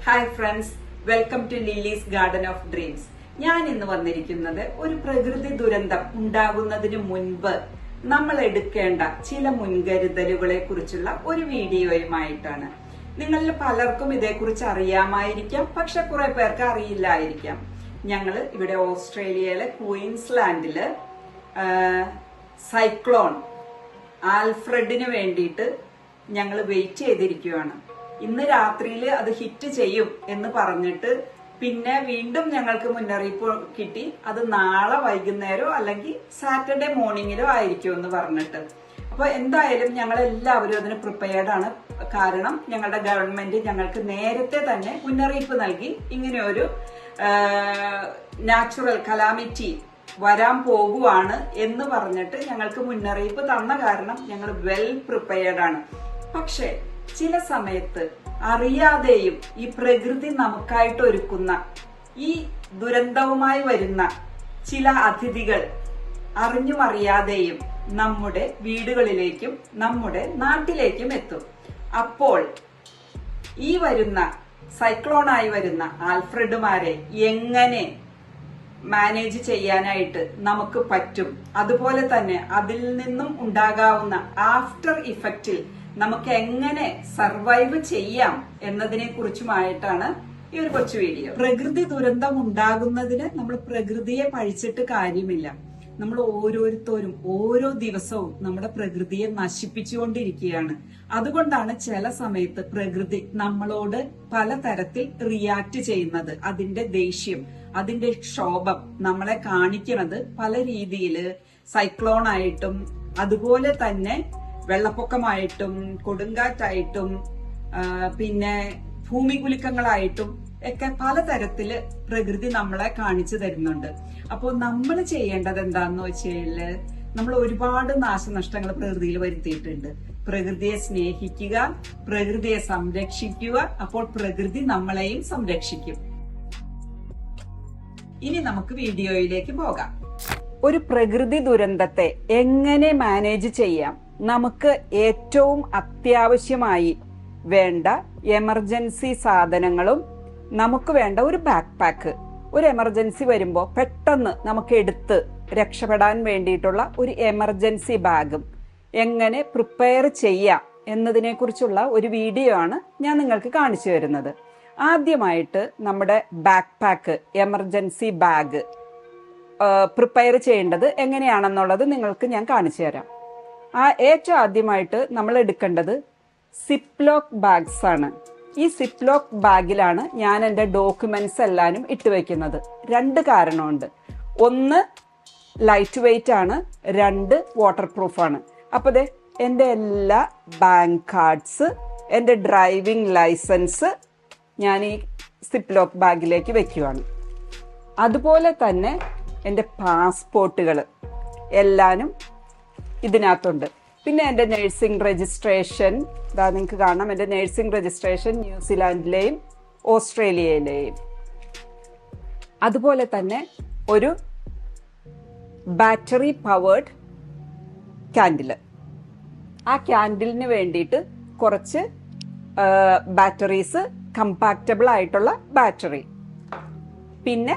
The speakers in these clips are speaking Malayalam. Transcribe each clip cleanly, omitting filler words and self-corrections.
Hi friends, welcome to Lily's garden of dreams. ഞാൻ ഇന്ന് വന്നിരിക്കുന്നത് ഒരു പ്രകൃതി ദുരന്തം ഉണ്ടാകുന്നതിന് മുൻപ് നമ്മൾ എടുക്കേണ്ട ചില മുൻകരുതലുകളെ കുറിച്ചുള്ള ഒരു വീഡിയോയുമായിട്ടാണ്. നിങ്ങളിൽ പലർക്കും ഇതേക്കുറിച്ച് അറിയാമായിരിക്കാം, പക്ഷെ കുറെ പേർക്ക് അറിയില്ലായിരിക്കാം. ഞങ്ങൾ ഇവിടെ ഓസ്ട്രേലിയയിലെ ക്വീൻസ്ലാൻഡില് സൈക്ലോൺ ആൽഫ്രഡിന് വേണ്ടിയിട്ട് ഞങ്ങൾ വെയിറ്റ് ചെയ്തിരിക്കുകയാണ്. ഇന്ന് രാത്രിയിൽ അത് ഹിറ്റ് ചെയ്യും എന്ന് പറഞ്ഞിട്ട് പിന്നെ വീണ്ടും ഞങ്ങൾക്ക് മുന്നറിയിപ്പ് കിട്ടി, അത് നാളെ വൈകുന്നേരമോ അല്ലെങ്കിൽ സാറ്റർഡേ മോർണിംഗിലോ ആയിരിക്കും എന്ന് പറഞ്ഞിട്ട്. അപ്പൊ എന്തായാലും ഞങ്ങൾ എല്ലാവരും അതിന് പ്രിപ്പയർഡ് ആണ്. കാരണം ഞങ്ങളുടെ ഗവൺമെന്റ് ഞങ്ങൾക്ക് നേരത്തെ തന്നെ മുന്നറിയിപ്പ് നൽകി, ഇങ്ങനെയൊരു നാച്ചുറൽ കലാമിറ്റി വരാൻ പോകുവാണ് എന്ന് പറഞ്ഞിട്ട് ഞങ്ങൾക്ക് മുന്നറിയിപ്പ് തന്ന കാരണം ഞങ്ങൾ വെൽ പ്രിപ്പയർഡ് ആണ്. പക്ഷെ ചില സമയത്ത് അറിയാതെയും ഈ പ്രകൃതി നമുക്കായിട്ട് ഒരുക്കുന്ന ഈ ദുരന്തവുമായി വരുന്ന ചില അതിഥികൾ അറിഞ്ഞും അറിയാതെയും നമ്മുടെ വീടുകളിലേക്കും നമ്മുടെ നാട്ടിലേക്കും എത്തും. അപ്പോൾ ഈ വരുന്ന സൈക്ലോണായി വരുന്ന ആൽഫ്രഡുമാരെ എങ്ങനെ മാനേജ് ചെയ്യാനായിട്ട് നമുക്ക് പറ്റും, അതുപോലെ തന്നെ അതിൽ നിന്നും ഉണ്ടാകാവുന്ന ആഫ്റ്റർ ഇഫക്റ്റിൽ നമുക്ക് എങ്ങനെ സർവൈവ് ചെയ്യാം എന്നതിനെ കുറിച്ചുമായിട്ടാണ് ഈ ഒരു കൊച്ചു വീഡിയോ. പ്രകൃതി ദുരന്തം ഉണ്ടാകുന്നതിന് നമ്മൾ പ്രകൃതിയെ പഴിച്ചിട്ട് കാര്യമില്ല. നമ്മൾ ഓരോരുത്തരും ഓരോ ദിവസവും നമ്മുടെ പ്രകൃതിയെ നശിപ്പിച്ചുകൊണ്ടിരിക്കുകയാണ്. അതുകൊണ്ടാണ് ചില സമയത്ത് പ്രകൃതി നമ്മളോട് പലതരത്തിൽ റിയാക്ട് ചെയ്യുന്നത്. അതിന്റെ ദേഷ്യം, അതിന്റെ ക്ഷോഭം നമ്മളെ കാണിക്കുന്നത് പല രീതിയില് സൈക്ലോൺ ആയിട്ടും അതുപോലെ തന്നെ വെള്ളപ്പൊക്കമായിട്ടും കൊടുങ്കാറ്റായിട്ടും പിന്നെ ഭൂമികുലുക്കങ്ങളായിട്ടും ഒക്കെ പലതരത്തില് പ്രകൃതി നമ്മളെ കാണിച്ചു തരുന്നുണ്ട്. അപ്പോൾ നമ്മൾ ചെയ്യേണ്ടത് എന്താന്ന് വെച്ചാല്, നമ്മൾ ഒരുപാട് നാശനഷ്ടങ്ങൾ പ്രകൃതിയിൽ വരുത്തിയിട്ടുണ്ട്. പ്രകൃതിയെ സ്നേഹിക്കുക, പ്രകൃതിയെ സംരക്ഷിക്കുക, അപ്പോൾ പ്രകൃതി നമ്മളെയും സംരക്ഷിക്കും. ഇനി നമുക്ക് വീഡിയോയിലേക്ക് പോകാം. ഒരു പ്രകൃതി ദുരന്തത്തെ എങ്ങനെ മാനേജ് ചെയ്യാം? നമുക്ക് ഏറ്റവും അത്യാവശ്യമായി വേണ്ട എമർജൻസി സാധനങ്ങളും നമുക്ക് വേണ്ട ഒരു ബാക്ക് പാക്ക്, ഒരു എമർജൻസി വരുമ്പോൾ പെട്ടെന്ന് നമുക്ക് എടുത്ത് രക്ഷപ്പെടാൻ വേണ്ടിയിട്ടുള്ള ഒരു എമർജൻസി ബാഗും എങ്ങനെ പ്രിപ്പയർ ചെയ്യാം എന്നതിനെ കുറിച്ചുള്ള ഒരു വീഡിയോ ആണ് ഞാൻ നിങ്ങൾക്ക് കാണിച്ചു തരുന്നത്. ആദ്യമായിട്ട് നമ്മുടെ backpack, emergency bag prepare ചെയ്യേണ്ടത് എങ്ങനെയാണെന്നുള്ളത് നിങ്ങൾക്ക് ഞാൻ കാണിച്ചു തരാം. ഏറ്റവും ആദ്യമായിട്ട് നമ്മൾ എടുക്കേണ്ടത് സിപ്ലോക്ക് ബാഗ്സ് ആണ്. ഈ സിപ്ലോക്ക് ബാഗിലാണ് ഞാൻ എൻ്റെ ഡോക്യുമെന്റ്സ് എല്ലാനും ഇട്ട് വെക്കുന്നത്. രണ്ട് കാരണമുണ്ട്. ഒന്ന്, ലൈറ്റ് വെയിറ്റ് ആണ്. രണ്ട്, വാട്ടർ പ്രൂഫാണ്. അപ്പൊ ദേ എൻ്റെ എല്ലാ ബാങ്ക് കാർഡ്സ്, എൻ്റെ ഡ്രൈവിംഗ് ലൈസൻസ് ഞാൻ ഈ സിപ്ലോക്ക് ബാഗിലേക്ക് വെക്കുകയാണ്. അതുപോലെ തന്നെ എൻ്റെ പാസ്പോർട്ടുകൾ എല്ലാനും ഇതിനകത്തുണ്ട്. പിന്നെ എൻ്റെ നഴ്സിംഗ് രജിസ്ട്രേഷൻ, ഇതാ നിങ്ങൾക്ക് കാണാം, എൻ്റെ നഴ്സിംഗ് രജിസ്ട്രേഷൻ ന്യൂസിലാൻഡിലെയും ഓസ്ട്രേലിയയിലെയും. അതുപോലെ തന്നെ ഒരു ബാറ്ററി പവേർഡ് ക്യാൻഡില്. ആ ക്യാൻഡിലിന് വേണ്ടിയിട്ട് കുറച്ച് ബാറ്ററീസ്, കമ്പാക്റ്റബിൾ ആയിട്ടുള്ള ബാറ്ററി. പിന്നെ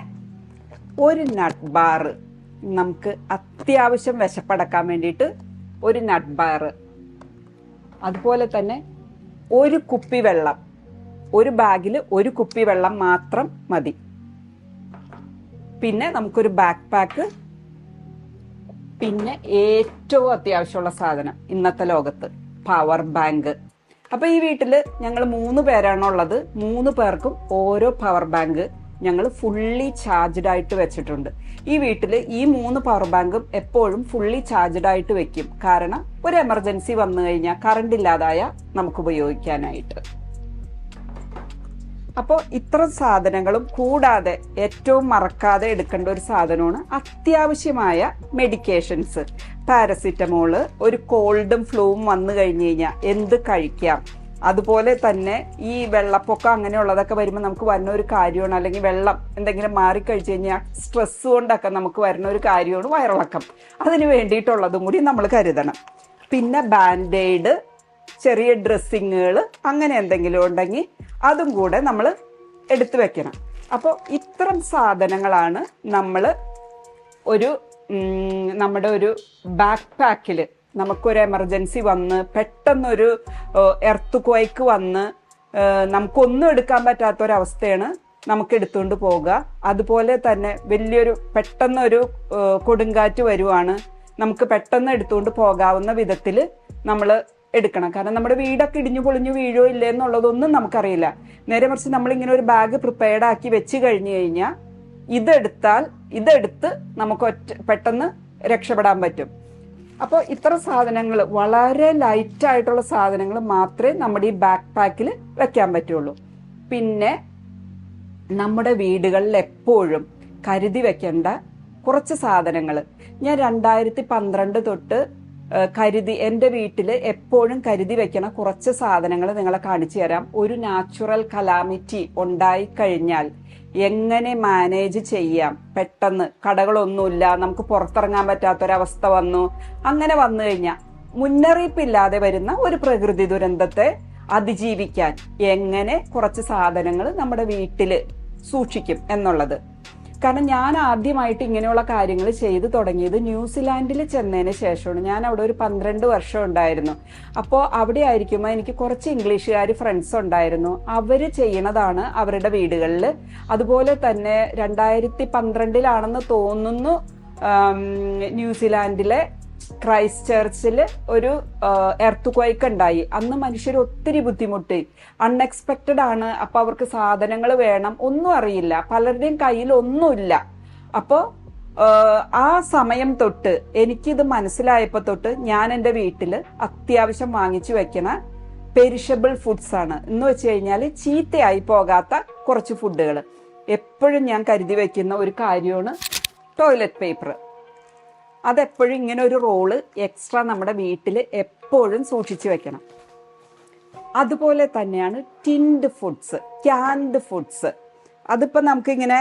ഒരു നട്ട് ബാർ, നമുക്ക് അത്യാവശ്യം വിശപ്പടക്കാൻ വേണ്ടിയിട്ട് ഒരു നട്ട് ബാർ. അതുപോലെ തന്നെ ഒരു കുപ്പി വെള്ളം, ഒരു ബാഗിൽ ഒരു കുപ്പി വെള്ളം മാത്രം മതി. പിന്നെ നമുക്കൊരു ബാക്ക് പാക്ക്. പിന്നെ ഏറ്റവും അത്യാവശ്യമുള്ള സാധനം ഇന്നത്തെ ലോകത്ത്, പവർ ബാങ്ക്. അപ്പൊ ഈ വീട്ടില് ഞങ്ങൾ 3 പേരാണുള്ളത്. 3 പേർക്കും ഓരോ പവർ ബാങ്ക് ഞങ്ങൾ ഫുള്ളി ചാർജ്ഡ് ആയിട്ട് വെച്ചിട്ടുണ്ട്. ഈ വീട്ടിൽ ഈ 3 പവർ ബാങ്കും എപ്പോഴും ഫുള്ളി ചാർജ്ഡ് ആയിട്ട് വെക്കും. കാരണം ഒരു എമർജൻസി വന്നു കഴിഞ്ഞാൽ കറണ്ട് ഇല്ലാതായ നമുക്ക് ഉപയോഗിക്കാനായിട്ട്. അപ്പോൾ ഇത്തരം സാധനങ്ങളും കൂടാതെ ഏറ്റവും മറക്കാതെ എടുക്കേണ്ട ഒരു സാധനമാണ് അത്യാവശ്യമായ മെഡിക്കേഷൻസ്. പാരസിറ്റമോള്, ഒരു കോൾഡും ഫ്ലൂവും വന്നു കഴിഞ്ഞു കഴിഞ്ഞാൽ എന്ത് കഴിക്കാം. അതുപോലെ തന്നെ ഈ വെള്ളപ്പൊക്കം അങ്ങനെയുള്ളതൊക്കെ വരുമ്പോൾ നമുക്ക് വരുന്ന ഒരു കാര്യമാണ്, അല്ലെങ്കിൽ വെള്ളം എന്തെങ്കിലും മാറിക്കഴിച്ചു കഴിഞ്ഞാൽ സ്ട്രെസ് കൊണ്ടൊക്കെ നമുക്ക് വരുന്ന ഒരു കാര്യമാണ് വയറിളക്കം. അതിന് വേണ്ടിയിട്ടുള്ളതും കൂടി നമ്മൾ കരുതണം. പിന്നെ ബാൻഡേഡ്, ചെറിയ ഡ്രസ്സിങ്ങുകൾ അങ്ങനെ എന്തെങ്കിലും ഉണ്ടെങ്കിൽ അതും കൂടെ നമ്മൾ എടുത്തു വെക്കണം. അപ്പോൾ ഇത്തരം സാധനങ്ങളാണ് നമ്മൾ നമ്മുടെ ഒരു ബാക്ക് പാക്കിൽ നമുക്കൊരു എമർജൻസി വന്ന് പെട്ടെന്നൊരു എർത്ത് ക്വൈക്ക് വന്ന് നമുക്കൊന്നും എടുക്കാൻ പറ്റാത്തൊരവസ്ഥയാണ് നമുക്ക് എടുത്തുകൊണ്ട് പോകുക. അതുപോലെ തന്നെ വലിയൊരു പെട്ടെന്നൊരു കൊടുങ്കാറ്റ് വരുവാണ്, നമുക്ക് പെട്ടെന്ന് എടുത്തുകൊണ്ട് പോകാവുന്ന വിധത്തിൽ നമ്മൾ എടുക്കണം. കാരണം നമ്മുടെ വീടൊക്കെ ഇടിഞ്ഞു പൊളിഞ്ഞു വീഴോ ഇല്ലേ എന്നുള്ളതൊന്നും നമുക്കറിയില്ല. നേരെ മറിച്ച് നമ്മളിങ്ങനെ ഒരു ബാഗ് പ്രിപ്പയർഡ് ആക്കി വെച്ച് കഴിഞ്ഞു കഴിഞ്ഞാൽ ഇതെടുത്ത് നമുക്ക് പെട്ടെന്ന് രക്ഷപ്പെടാൻ പറ്റും. അപ്പോൾ ഇത്തരം സാധനങ്ങൾ, വളരെ ലൈറ്റ് ആയിട്ടുള്ള സാധനങ്ങൾ മാത്രമേ നമ്മുടെ ഈ ബാക്ക് പാക്കിൽ വെക്കാൻ പറ്റുള്ളൂ. പിന്നെ നമ്മുടെ വീടുകളിൽ എപ്പോഴും കരുതി വെക്കേണ്ട കുറച്ച് സാധനങ്ങൾ ഞാൻ 2012 തൊട്ട് എൻ്റെ വീട്ടിൽ എപ്പോഴും കരുതി വെക്കണ കുറച്ച് സാധനങ്ങൾ നിങ്ങളെ കാണിച്ചു തരാം. ഒരു നാച്ചുറൽ കലാമിറ്റി ഉണ്ടായി കഴിഞ്ഞാൽ എങ്ങനെ മാനേജ് ചെയ്യാം. പെട്ടെന്ന് കടകളൊന്നുമില്ല, നമുക്ക് പുറത്തിറങ്ങാൻ പറ്റാത്തൊരവസ്ഥ വന്നു, അങ്ങനെ വന്നു കഴിഞ്ഞാൽ മുന്നറിയിപ്പില്ലാതെ വരുന്ന ഒരു പ്രകൃതി ദുരന്തത്തെ അതിജീവിക്കാൻ എങ്ങനെ കുറച്ച് സാധനങ്ങൾ നമ്മുടെ വീട്ടിൽ സൂക്ഷിക്കും എന്നുള്ളത്. കാരണം ഞാൻ ആദ്യമായിട്ട് ഇങ്ങനെയുള്ള കാര്യങ്ങൾ ചെയ്തു തുടങ്ങിയത് ന്യൂസിലാൻഡിൽ ചെന്നതിന് ശേഷമാണ്. ഞാൻ അവിടെ ഒരു 12 വർഷം ഉണ്ടായിരുന്നു. അപ്പോൾ അവിടെ ആയിരിക്കുമ്പോൾ എനിക്ക് കുറച്ച് ഇംഗ്ലീഷുകാർ ഫ്രണ്ട്സ് ഉണ്ടായിരുന്നു. അവർ ചെയ്യണതാണ് അവരുടെ വീടുകളിൽ. അതുപോലെ തന്നെ 2012 തോന്നുന്നു ന്യൂസിലാൻഡിലെ ക്രൈസ്റ്റ് ചർച്ചിൽ ഒരു എർത്ത് ക്വൈക്ക് ഉണ്ടായി. അന്ന് മനുഷ്യർ ഒത്തിരി ബുദ്ധിമുട്ടി. അൺഎക്സ്പെക്റ്റഡ് ആണ്. അപ്പൊ അവർക്ക് സാധനങ്ങൾ വേണം, ഒന്നും അറിയില്ല, പലരുടെയും കയ്യിൽ ഒന്നുമില്ല. അപ്പോൾ ആ സമയം തൊട്ട് എനിക്കിത് മനസ്സിലായപ്പോ തൊട്ട് ഞാൻ എൻ്റെ വീട്ടിൽ അത്യാവശ്യം വാങ്ങിച്ചു വെക്കണ പെരിഷബിൾ ഫുഡ്സ് ആണ്. എന്ന് വെച്ച് കഴിഞ്ഞാൽ ചീത്തയായി പോകാത്ത കുറച്ച് ഫുഡുകൾ എപ്പോഴും ഞാൻ കരുതി വെക്കുന്ന ഒരു കാര്യമാണ് ടോയ്ലറ്റ് പേപ്പർ. അതെപ്പോഴും ഇങ്ങനെ ഒരു റോള് എക്സ്ട്രാ നമ്മുടെ വീട്ടിൽ എപ്പോഴും സൂക്ഷിച്ചു വെക്കണം. അതുപോലെ തന്നെയാണ് ടിൻഡ് ഫുഡ്സ്, ക്യാൻഡ് ഫുഡ്സ്. അതിപ്പോൾ നമുക്കിങ്ങനെ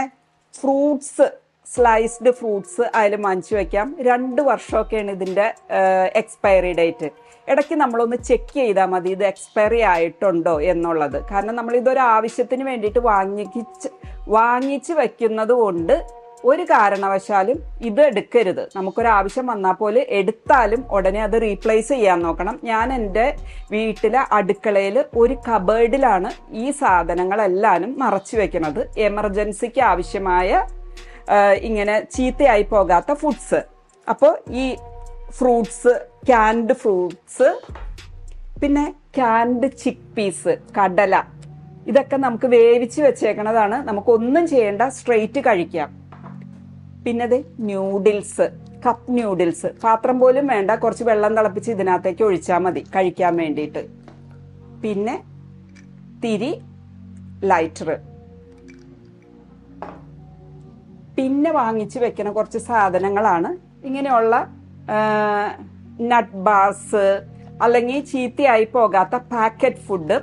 ഫ്രൂട്ട്സ്, സ്ലൈസ്ഡ് ഫ്രൂട്ട്സ് അതിൽ വാങ്ങിച്ചു വെക്കാം. 2 വർഷമൊക്കെയാണ് ഇതിൻ്റെ എക്സ്പയറി ഡേറ്റ്. ഇടയ്ക്ക് നമ്മളൊന്ന് ചെക്ക് ചെയ്താൽ മതി ഇത് എക്സ്പയറി ആയിട്ടുണ്ടോ എന്നുള്ളത്. കാരണം നമ്മളിതൊരു ആവശ്യത്തിന് വേണ്ടിയിട്ട് വാങ്ങിച്ച് വെക്കുന്നത് കൊണ്ട് ഒരു കാരണവശാലും ഇത് എടുക്കരുത്. നമുക്കൊരാവശ്യം വന്നാൽ പോലെ എടുത്താലും ഉടനെ അത് റീപ്ലേസ് ചെയ്യാൻ നോക്കണം. ഞാൻ എൻ്റെ വീട്ടിലെ അടുക്കളയിൽ ഒരു കബേർഡിലാണ് ഈ സാധനങ്ങളെല്ലാനും നിറച്ചു വെക്കുന്നത്. എമർജൻസിക്ക് ആവശ്യമായ ഇങ്ങനെ ചീത്തയായി പോകാത്ത ഫുഡ്സ്. അപ്പോൾ ഈ ഫ്രൂട്ട്സ്, ക്യാൻഡ് ഫ്രൂട്ട്സ്, പിന്നെ ക്യാൻഡ് ചിക്ക് പീസ്, കടല, ഇതൊക്കെ നമുക്ക് വേവിച്ച് വെച്ചേക്കണതാണ്. നമുക്കൊന്നും ചെയ്യേണ്ട, സ്ട്രെയിറ്റ് കഴിക്കാം. പിന്നെ ന്യൂഡിൽസ്, കപ്പ് ന്യൂഡിൽസ്, പാത്രം പോലും വേണ്ട, കുറച്ച് വെള്ളം തിളപ്പിച്ച് ഇതിനകത്തേക്ക് ഒഴിച്ചാൽ മതി കഴിക്കാൻ വേണ്ടിയിട്ട്. പിന്നെ തിരി, ലൈറ്റർ. പിന്നെ വാങ്ങിച്ച് വെക്കുന്ന കുറച്ച് സാധനങ്ങളാണ് ഇങ്ങനെയുള്ള നട്ട് ബാർസ്, അല്ലെങ്കിൽ ചീത്തയായി പോകാത്ത പാക്കറ്റ് ഫുഡ്.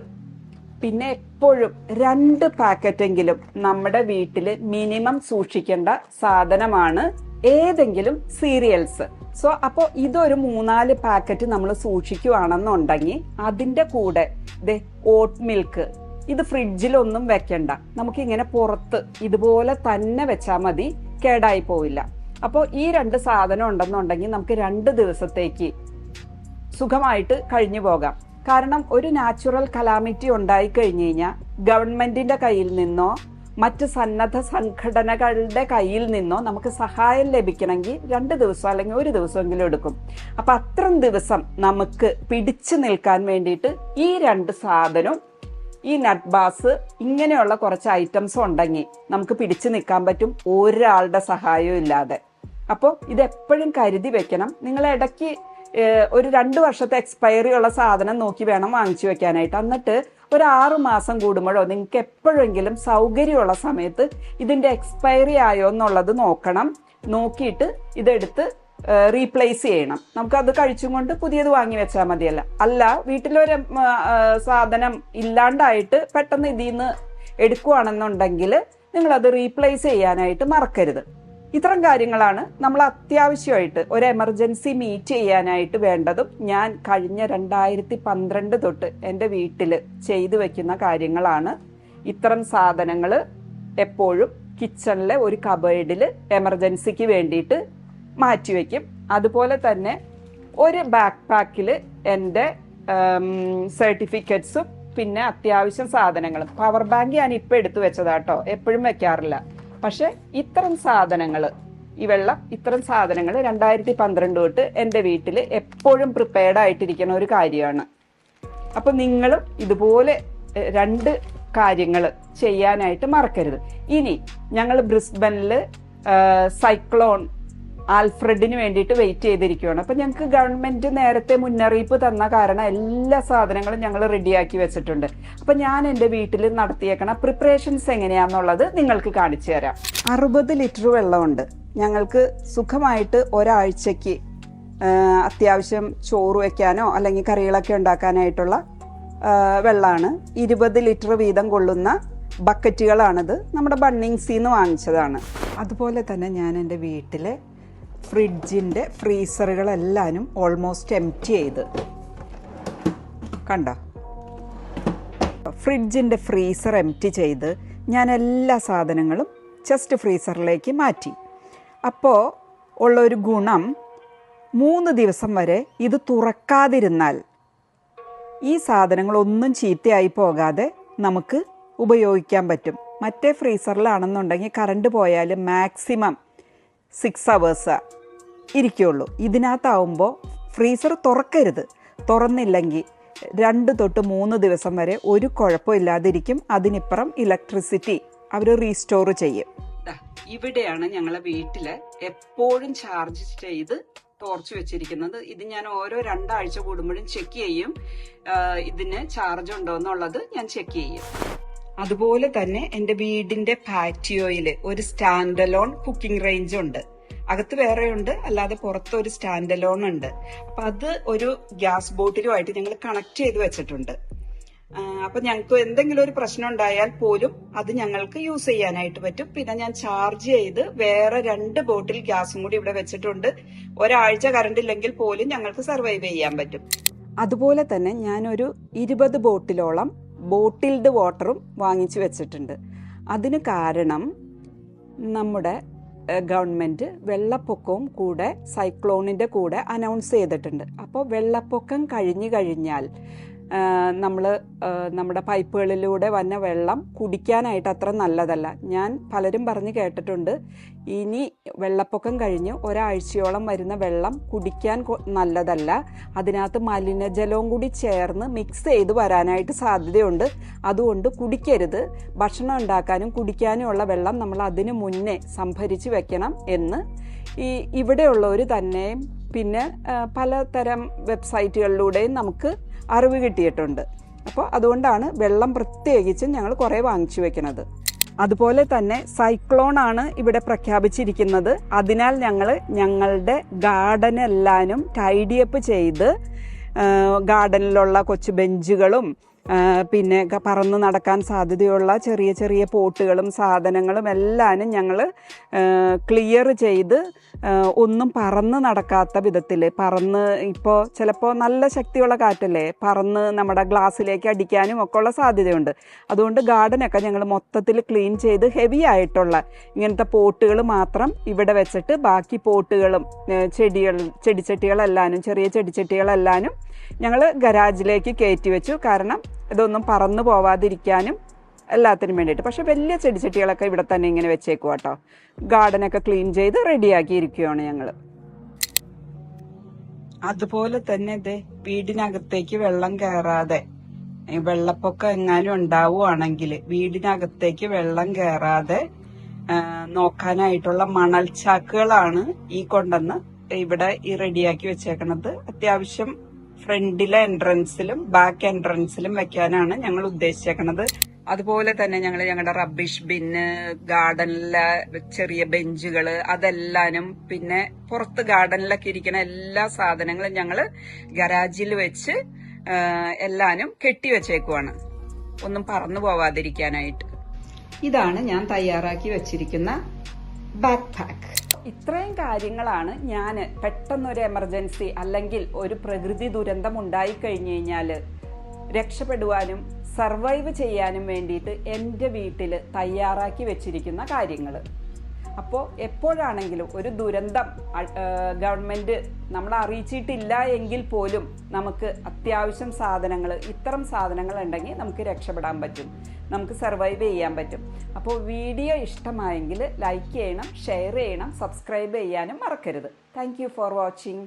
പിന്നെ എപ്പോഴും 2 പാക്കറ്റെങ്കിലും നമ്മുടെ വീട്ടിൽ മിനിമം സൂക്ഷിക്കേണ്ട സാധനമാണ് ഏതെങ്കിലും സീരിയൽസ്. സോ അപ്പോൾ ഇതൊരു 3-4 പാക്കറ്റ് നമ്മൾ സൂക്ഷിക്കുകയാണെന്നുണ്ടെങ്കിൽ അതിൻ്റെ കൂടെ ഓട്ട് മിൽക്ക്, ഇത് ഫ്രിഡ്ജിലൊന്നും വെക്കണ്ട, നമുക്കിങ്ങനെ പുറത്ത് ഇതുപോലെ തന്നെ വെച്ചാൽ മതി, കേടായി പോവില്ല. അപ്പോൾ ഈ 2 സാധനം ഉണ്ടെന്നുണ്ടെങ്കിൽ നമുക്ക് 2 ദിവസത്തേക്ക് സുഖമായിട്ട് കഴിഞ്ഞു പോകാം. കാരണം ഒരു നാച്ചുറൽ കലാമിറ്റി ഉണ്ടായി കഴിഞ്ഞു കഴിഞ്ഞാൽ ഗവൺമെന്റിന്റെ കയ്യിൽ നിന്നോ മറ്റ് സന്നദ്ധ സംഘടനകളുടെ കയ്യിൽ നിന്നോ നമുക്ക് സഹായം ലഭിക്കണമെങ്കിൽ 2 ദിവസം അല്ലെങ്കിൽ 1 ദിവസമെങ്കിലും എടുക്കും. അപ്പൊ അത്രയും ദിവസം നമുക്ക് പിടിച്ചു നിൽക്കാൻ വേണ്ടിയിട്ട് ഈ 2 സാധനവും, ഈ നട്ട് ബാസ്, ഇങ്ങനെയുള്ള കുറച്ച് ഐറ്റംസ് ഉണ്ടെങ്കിൽ നമുക്ക് പിടിച്ചു നിൽക്കാൻ പറ്റും, ഒരാളുടെ സഹായവും ഇല്ലാതെ. അപ്പോൾ ഇതെപ്പോഴും കരുതി വെക്കണം. നിങ്ങൾ ഇടയ്ക്ക് ഒരു 2 വർഷത്തെ എക്സ്പയറി ഉള്ള സാധനം നോക്കി വേണം വാങ്ങിച്ചു വെക്കാനായിട്ട്. എന്നിട്ട് ഒരു 6 മാസം കൂടുമ്പോഴോ നിങ്ങൾക്ക് എപ്പോഴെങ്കിലും സൗകര്യമുള്ള സമയത്ത് ഇതിന്റെ എക്സ്പയറി ആയോ എന്നുള്ളത് നോക്കണം. നോക്കിയിട്ട് ഇതെടുത്ത് റീപ്ലേസ് ചെയ്യണം. നമുക്കത് കഴിച്ചും കൊണ്ട് പുതിയത് വാങ്ങി വെച്ചാൽ മതിയല്ല. അല്ല, വീട്ടിലൊരു സാധനം ഇല്ലാണ്ടായിട്ട് പെട്ടെന്ന് ഇതിൽ നിന്ന് എടുക്കുകയാണെന്നുണ്ടെങ്കിൽ നിങ്ങളത് റീപ്ലേസ് ചെയ്യാനായിട്ട് മറക്കരുത്. ഇത്തരം കാര്യങ്ങളാണ് നമ്മൾ അത്യാവശ്യമായിട്ട് ഒരു എമർജൻസി മീറ്റ് ചെയ്യാനായിട്ട് വേണ്ടതും. ഞാൻ കഴിഞ്ഞ 2012 തൊട്ട് എൻ്റെ വീട്ടിൽ ചെയ്തു വെക്കുന്ന കാര്യങ്ങളാണ് ഇത്തരം സാധനങ്ങൾ എപ്പോഴും കിച്ചണിലെ ഒരു കബേർഡിൽ എമർജൻസിക്ക് വേണ്ടിയിട്ട് മാറ്റിവെക്കും. അതുപോലെ തന്നെ ഒരു ബാക്ക് പാക്കിൽ എൻ്റെ സർട്ടിഫിക്കറ്റ്സും പിന്നെ അത്യാവശ്യം സാധനങ്ങളും. പവർ ബാങ്ക് ഞാൻ ഇപ്പം എടുത്തു വെച്ചതാട്ടോ, എപ്പോഴും വെക്കാറില്ല. പക്ഷെ ഇത്തരം സാധനങ്ങൾ, ഇത്തരം സാധനങ്ങൾ 2012 തൊട്ട് എൻ്റെ വീട്ടിൽ എപ്പോഴും പ്രിപ്പയർഡ് ആയിട്ടിരിക്കുന്ന ഒരു കാര്യമാണ്. അപ്പം നിങ്ങളും ഇതുപോലെ 2 കാര്യങ്ങൾ ചെയ്യാനായിട്ട് മറക്കരുത്. ഇനി ഞങ്ങൾ ബ്രിസ്ബനിൽ സൈക്ലോൺ ആൽഫ്രഡിന് വേണ്ടിയിട്ട് വെയിറ്റ് ചെയ്തിരിക്കുകയാണ്. അപ്പം ഞങ്ങൾക്ക് ഗവൺമെന്റ് നേരത്തെ മുന്നറിയിപ്പ് തന്ന കാരണം എല്ലാ സാധനങ്ങളും ഞങ്ങൾ റെഡിയാക്കി വെച്ചിട്ടുണ്ട്. അപ്പം ഞാൻ എൻ്റെ വീട്ടിൽ നടത്തിയേക്കണ പ്രിപ്പറേഷൻസ് എങ്ങനെയാണെന്നുള്ളത് നിങ്ങൾക്ക് കാണിച്ചു തരാം. 60 ലിറ്റർ വെള്ളമുണ്ട്. ഞങ്ങൾക്ക് സുഖമായിട്ട് ഒരാഴ്ചക്ക് അത്യാവശ്യം ചോറ് വയ്ക്കാനോ അല്ലെങ്കിൽ കറികളൊക്കെ ഉണ്ടാക്കാനായിട്ടുള്ള വെള്ളമാണ്. 20 ലിറ്റർ വീതം കൊള്ളുന്ന ബക്കറ്റുകളാണിത്. നമ്മുടെ ബണ്ണിങ്സിന്ന് വാങ്ങിച്ചതാണ്. അതുപോലെ തന്നെ ഞാൻ എൻ്റെ വീട്ടിലെ ഫ്രിഡ്ജിൻ്റെ ഫ്രീസറുകളെല്ലാനും ഓൾമോസ്റ്റ് എംപ്റ്റി ചെയ്ത് കണ്ടോ. ഫ്രിഡ്ജിൻ്റെ ഫ്രീസർ എംപ്റ്റി ചെയ്ത് ഞാൻ എല്ലാ സാധനങ്ങളും ജസ്റ്റ് ഫ്രീസറിലേക്ക് മാറ്റി. അപ്പോൾ ഉള്ളൊരു ഗുണം, 3 ദിവസം വരെ ഇത് തുറക്കാതിരുന്നാൽ ഈ സാധനങ്ങളൊന്നും ചീത്തയായി പോകാതെ നമുക്ക് ഉപയോഗിക്കാൻ പറ്റും. മറ്റേ ഫ്രീസറിലാണെന്നുണ്ടെങ്കിൽ കറണ്ട് പോയാൽ മാക്സിമം 6 hours ഇരിക്കുള്ളൂ. ഇതിനകത്താവുമ്പോൾ ഫ്രീസർ തുറക്കരുത്. തുറന്നില്ലെങ്കിൽ 2 തൊട്ട് 3 ദിവസം വരെ ഒരു കുഴപ്പമില്ലാതിരിക്കും. അതിനിപ്പുറം ഇലക്ട്രിസിറ്റി അവർ റീസ്റ്റോർ ചെയ്യും. ഇവിടെയാണ് ഞങ്ങളെ വീട്ടിൽ എപ്പോഴും ചാർജ് ചെയ്ത് ടോർച്ച് വെച്ചിരിക്കുന്നത്. ഇത് ഞാൻ ഓരോ 2 ആഴ്ച കൂടുമ്പോഴും ചെക്ക് ചെയ്യും, ഇതിന് ചാർജ് ഉണ്ടോ എന്നുള്ളത് ഞാൻ ചെക്ക് ചെയ്യും. അതുപോലെ തന്നെ എൻ്റെ വീടിന്റെ പാറ്റിയോയിൽ ഒരു സ്റ്റാൻഡ് അലോൺ കുക്കിംഗ് റേഞ്ച് ഉണ്ട്. അകത്ത് വേറെ ഉണ്ട്, അല്ലാതെ പുറത്ത് ഒരു സ്റ്റാൻഡ് അലോൺ ഉണ്ട്. അപ്പൊ അത് ഒരു ഗ്യാസ് ബോട്ടിലുമായിട്ട് ഞങ്ങൾ കണക്ട് ചെയ്ത് വെച്ചിട്ടുണ്ട്. അപ്പൊ ഞങ്ങൾക്ക് എന്തെങ്കിലും ഒരു പ്രശ്നം ഉണ്ടായാൽ പോലും അത് ഞങ്ങൾക്ക് യൂസ് ചെയ്യാനായിട്ട് പറ്റും. പിന്നെ ഞാൻ ചാർജ് ചെയ്ത് വേറെ 2 ബോട്ടിൽ ഗ്യാസും കൂടി ഇവിടെ വെച്ചിട്ടുണ്ട്. ഒരാഴ്ച കറണ്ട് ഇല്ലെങ്കിൽ പോലും ഞങ്ങൾക്ക് സർവൈവ് ചെയ്യാൻ പറ്റും. അതുപോലെ തന്നെ ഞാനൊരു 20 ബോട്ടിലോളം ബോട്ടിൽഡ് വാട്ടറും വാങ്ങിച്ചു വെച്ചിട്ടുണ്ട്. അതിന് കാരണം നമ്മുടെ ഗവൺമെന്റ് വെള്ളപ്പൊക്കവും കൂടെ സൈക്ലോണിന്റെ കൂടെ അനൗൺസ് ചെയ്തിട്ടുണ്ട്. അപ്പോൾ വെള്ളപ്പൊക്കം കഴിഞ്ഞു കഴിഞ്ഞാൽ നമ്മുടെ പൈപ്പുകളിലൂടെ വന്ന വെള്ളം കുടിക്കാനായിട്ട് അത്ര നല്ലതല്ല. ഞാൻ പലരും പറഞ്ഞ് കേട്ടിട്ടുണ്ട്, ഇനി വെള്ളപ്പൊക്കം കഴിഞ്ഞ് ഒരാഴ്ചയോളം വരുന്ന വെള്ളം കുടിക്കാൻ നല്ലതല്ല, അതിനകത്ത് മലിനജലവും കൂടി ചേർന്ന് മിക്സ് ചെയ്ത് വരാനായിട്ട് സാധ്യതയുണ്ട്, അതുകൊണ്ട് കുടിക്കരുത്. ഭക്ഷണം ഉണ്ടാക്കാനും കുടിക്കാനും ഉള്ള വെള്ളം നമ്മൾ അതിനു മുന്നേ സംഭരിച്ച് വെക്കണം എന്ന് ഇവിടെയുള്ളവർ തന്നെയും പിന്നെ പലതരം വെബ്സൈറ്റുകളിലൂടെയും നമുക്ക് അറിവ് കിട്ടിയിട്ടുണ്ട്. അപ്പോൾ അതുകൊണ്ടാണ് വെള്ളം പ്രത്യേകിച്ചും ഞങ്ങൾ കുറേ വാങ്ങിച്ചു വെക്കുന്നത്. അതുപോലെ തന്നെ സൈക്ലോൺ ആണ് ഇവിടെ പ്രഖ്യാപിച്ചിരിക്കുന്നത്. അതിനാൽ ഞങ്ങൾ ഞങ്ങളുടെ ഗാർഡനെല്ലാനും ടൈഡിയപ്പ് ചെയ്ത് ഗാർഡനിലുള്ള കൊച്ചു ബെഞ്ചുകളും പിന്നെ പറന്ന് നടക്കാൻ സാധ്യതയുള്ള ചെറിയ ചെറിയ പോട്ടുകളും സാധനങ്ങളും എല്ലാനും ഞങ്ങൾ ക്ലിയർ ചെയ്ത് ഒന്നും പറന്ന് നടക്കാത്ത വിധത്തിൽ, പറന്ന് ഇപ്പോൾ ചിലപ്പോൾ നല്ല ശക്തിയുള്ള കാറ്റല്ലേ, പറന്ന് നമ്മുടെ ഗ്ലാസ്സിലേക്ക് അടിക്കാനും ഒക്കെ ഉള്ള സാധ്യതയുണ്ട്. അതുകൊണ്ട് ഗാർഡനൊക്കെ ഞങ്ങൾ മൊത്തത്തിൽ ക്ലീൻ ചെയ്ത് ഹെവി ആയിട്ടുള്ള ഇങ്ങനത്തെ പോട്ടുകൾ മാത്രം ഇവിടെ വെച്ചിട്ട് ബാക്കി പോട്ടുകളും ചെടിച്ചട്ടികളെല്ലാനും ചെറിയ ചെടിച്ചട്ടികളെല്ലാനും ഞങ്ങൾ ഗരാജിലേക്ക് കയറ്റി വെച്ചു. കാരണം ഇതൊന്നും പറന്നു പോവാതിരിക്കാനും എല്ലാത്തിനും വേണ്ടിയിട്ട്. പക്ഷെ വലിയ ചെടിച്ചട്ടികളൊക്കെ ഇവിടെ തന്നെ ഇങ്ങനെ വെച്ചേക്കും കേട്ടോ. ഗാർഡനൊക്കെ ക്ലീൻ ചെയ്ത് റെഡിയാക്കി ഇരിക്കുകയാണ് ഞങ്ങൾ. അതുപോലെ തന്നെ വീടിനകത്തേക്ക് വെള്ളം കയറാതെ, വെള്ളപ്പൊക്കം എങ്ങാനും ഉണ്ടാവുകയാണെങ്കിൽ വീടിനകത്തേക്ക് വെള്ളം കയറാതെ നോക്കാനായിട്ടുള്ള മണൽച്ചാക്കുകളാണ് ഈ കൊണ്ടുവന്ന് ഇവിടെ റെഡിയാക്കി വെച്ചേക്കണത്. അത്യാവശ്യം ഫ്രണ്ടിലെ എൻട്രൻസിലും ബാക്ക് എൻട്രൻസിലും വെക്കാനാണ് ഞങ്ങൾ ഉദ്ദേശിച്ചേക്കണത്. അതുപോലെ തന്നെ ഞങ്ങൾ ഞങ്ങളുടെ റബ്ബിഷ് ബിന്ന്, ഗാർഡനിലെ ചെറിയ ബെഞ്ചുകള് അതെല്ലാനും പിന്നെ പുറത്ത് ഗാർഡനിലൊക്കെ ഇരിക്കുന്ന എല്ലാ സാധനങ്ങളും ഞങ്ങൾ ഗരാജിൽ വെച്ച് എല്ലാനും കെട്ടിവെച്ചേക്കുവാണ്, ഒന്നും പറന്നു പോവാതിരിക്കാനായിട്ട്. ഇതാണ് ഞാൻ തയ്യാറാക്കി വെച്ചിരിക്കുന്ന ബാക്ക് പാക്ക്. ഇത്രയും കാര്യങ്ങളാണ് ഞാൻ പെട്ടെന്നൊരു എമർജൻസി അല്ലെങ്കിൽ ഒരു പ്രകൃതി ദുരന്തം ഉണ്ടായി കഴിഞ്ഞു കഴിഞ്ഞാൽ രക്ഷപ്പെടുവാനും സർവൈവ് ചെയ്യാനും വേണ്ടിയിട്ട് എൻ്റെ വീട്ടിൽ തയ്യാറാക്കി വെച്ചിരിക്കുന്ന കാര്യങ്ങൾ. അപ്പോൾ എപ്പോഴാണെങ്കിലും ഒരു ദുരന്തം ഗവൺമെൻറ് നമ്മളെ അറിയിച്ചിട്ടില്ല എങ്കിൽ പോലും നമുക്ക് അത്യാവശ്യം സാധനങ്ങൾ, ഇത്തരം സാധനങ്ങൾ ഉണ്ടെങ്കിൽ നമുക്ക് രക്ഷപ്പെടാൻ പറ്റും, നമുക്ക് സർവൈവ് ചെയ്യാൻ പറ്റും. അപ്പോൾ വീഡിയോ ഇഷ്ടമായെങ്കിൽ ലൈക്ക് ചെയ്യണം, ഷെയർ ചെയ്യണം, സബ്സ്ക്രൈബ് ചെയ്യാനും മറക്കരുത്. Thank you for watching.